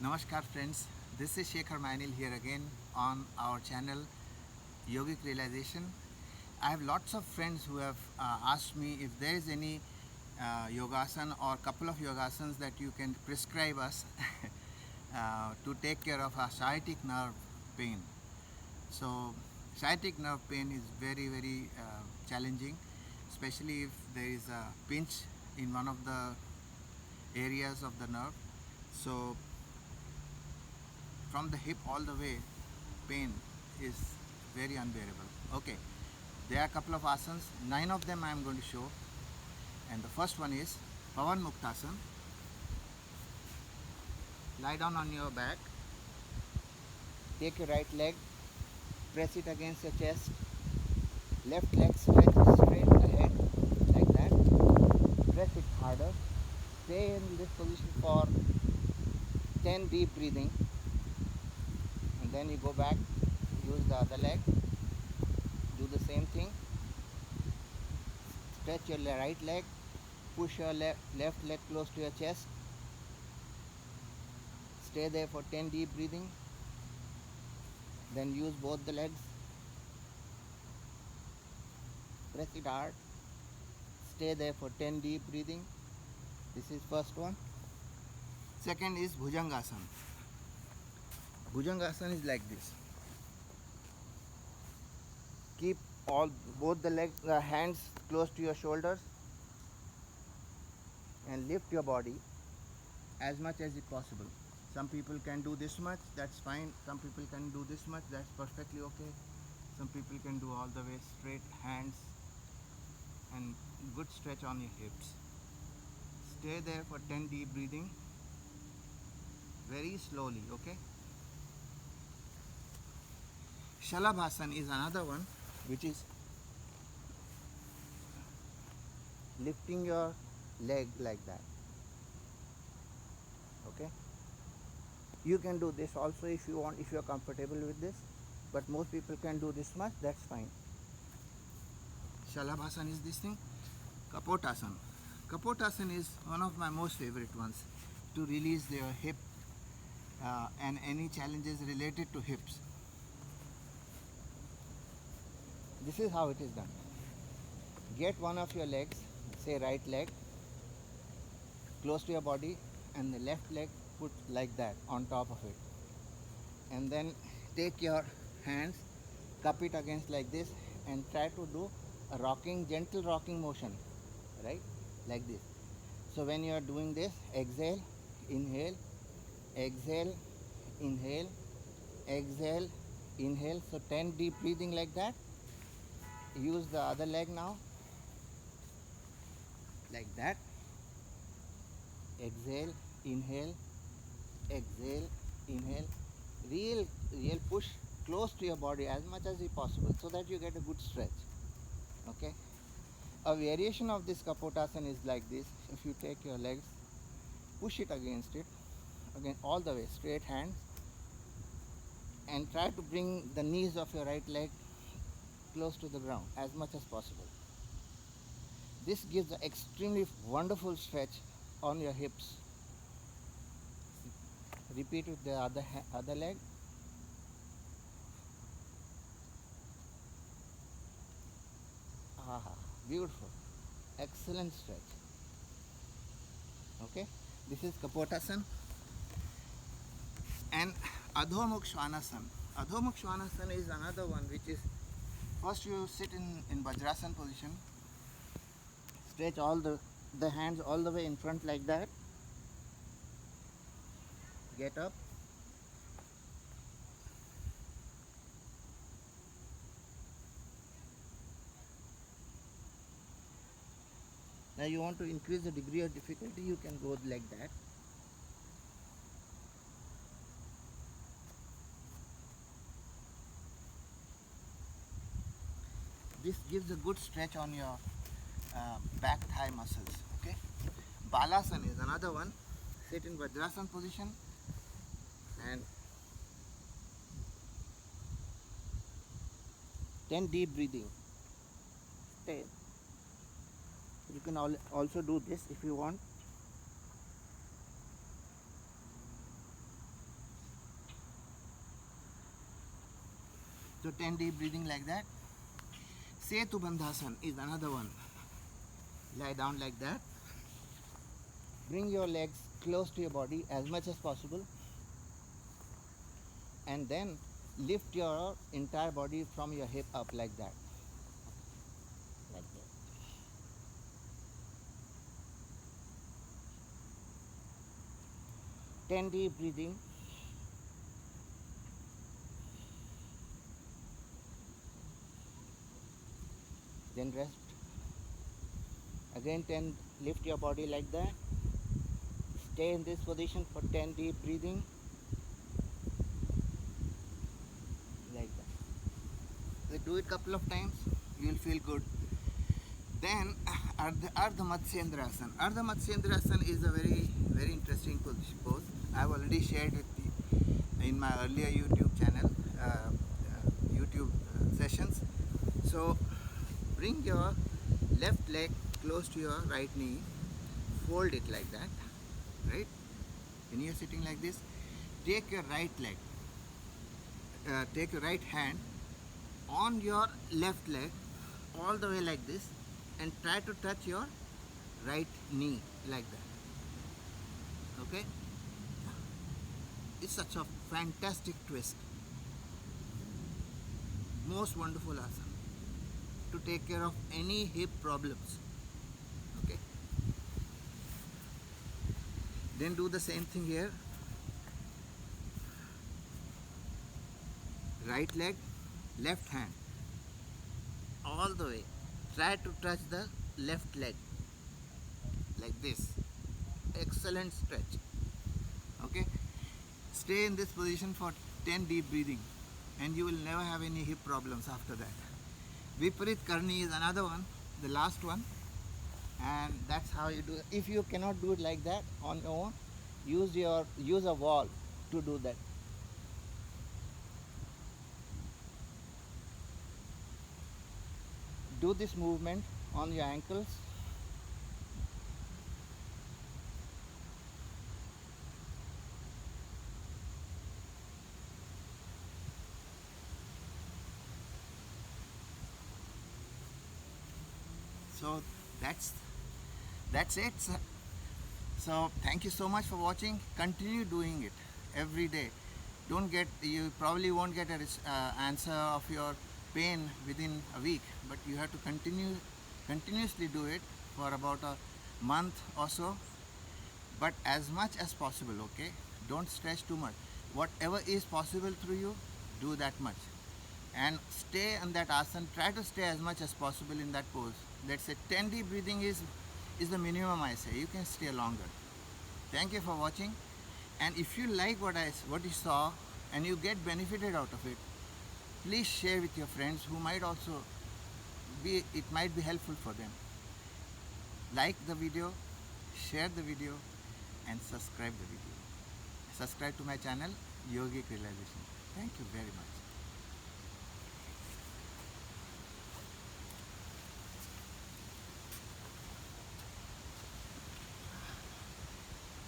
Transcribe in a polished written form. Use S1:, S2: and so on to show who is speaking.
S1: Namaskar friends, this is Shekhar Mainil here again on our channel Yogic Realization. I have lots of friends who have asked me if there is any yogasana or couple of yogasanas that you can prescribe us to take care of our sciatic nerve pain. So sciatic nerve pain is very challenging, especially if there is a pinch in one of the areas of the nerve. So from the hip all the way, pain is very unbearable. Okay, there are a couple of asanas, 9 of them I am going to show. And the first one is Pavan Muktasana. Lie down on your back, take your right leg, press it against your chest, left leg stretch straight ahead like that, press it harder, stay in this position for 10 deep breathing, and then you go back, use the other leg, do the same thing, stretch your right leg, push your left leg close to your chest, stay there for 10 deep breathing, then use both the legs, press it hard, stay there for 10 deep breathing. This is first one. Second is Bhujangasana. Bhujangasana is like this. Keep both the hands close to your shoulders and lift your body as much as is possible. Some people can do this much, that's fine. Some people can do this much, that's perfectly okay. Some people can do all the way straight hands and good stretch on your hips. Stay there for 10 deep breathing, very slowly, okay? Shalabhasana is another one, which is lifting your leg like that, okay? You can do this also if you want, if you are comfortable with this, but most people can do this much, that's fine. Shalabhasana is this thing. Kapotasana. Kapotasana is one of my most favorite ones to release your hip and any challenges related to hips. This is how it is done. Get one of your legs, say right leg, close to your body, and the left leg put like that on top of it. And then take your hands, cup it against like this, and try to do a rocking, gentle rocking motion, right? Like this. So when you are doing this, exhale, inhale, exhale, inhale, exhale, inhale. So 10 deep breathing like that. Use the other leg now, like that. Exhale, inhale, exhale, inhale. Real push close to your body as much as is possible so that you get a good stretch. Okay. A variation of this Kapotasana is like this. If you take your legs, push it against it, again all the way, straight hands, and try to bring the knees of your right leg close to the ground as much as possible. This gives an extremely wonderful stretch on your hips. Repeat with the other leg. Aha, beautiful, excellent stretch. Okay, this is Kapotasana. And Adho Mukha Svanasana. Adho Mukha Svanasana is another one, which is first you sit in Vajrasana position, stretch all the hands all the way in front like that, get up, now you want to increase the degree of difficulty, you can go like that. This gives a good stretch on your back thigh muscles. Okay. Balasana is another one. Sit in Vajrasana position and 10 deep breathing. Stay. You can also do this if you want. 10 deep breathing like that. Setu Bandhasan is another one. Lie down like that. Bring your legs close to your body as much as possible, and then lift your entire body from your hip up like that. Like that. Ten deep breathing. Then rest. Again 10, lift your body like that. Stay in this position for 10 deep breathing. Like that. So do it couple of times, you will feel good. Then Ardha Matsyendrasana. Ardha Matsyendrasana is a very interesting pose. I have already shared with you in my earlier YouTube channel, YouTube sessions. So bring your left leg close to your right knee, fold it like that, right? When you are sitting like this, take your right leg, take your right hand on your left leg all the way like this, and try to touch your right knee like that. Okay? It's such a fantastic twist. Most wonderful asana to take care of any hip problems. Okay? Then do the same thing here. Right leg, left hand, all the way. Try to touch the left leg like this. Excellent stretch. Okay? Stay in this position for 10 deep breathing, and you will never have any hip problems after that. Viparit Karni is another one, the last one, and that's how you do it. If you cannot do it like that on your own, use a wall to do that. Do this movement on your ankles. So that's it. So thank you so much for watching. Continue doing it every day. You probably won't get an answer of your pain within a week, but you have to continuously do it for about a month or so, but as much as possible. Okay, don't stretch too much. Whatever is possible through you, do that much, and stay in that asana. Try to stay as much as possible in that pose. Let's say 10 deep breathing is the minimum. I say you can stay longer. Thank you for watching, and if you like what you saw and you get benefited out of it, please share with your friends who might also it might be helpful for them. Like the video, share the video, and subscribe the video. Subscribe to my channel, Yogic Realization. Thank you very much.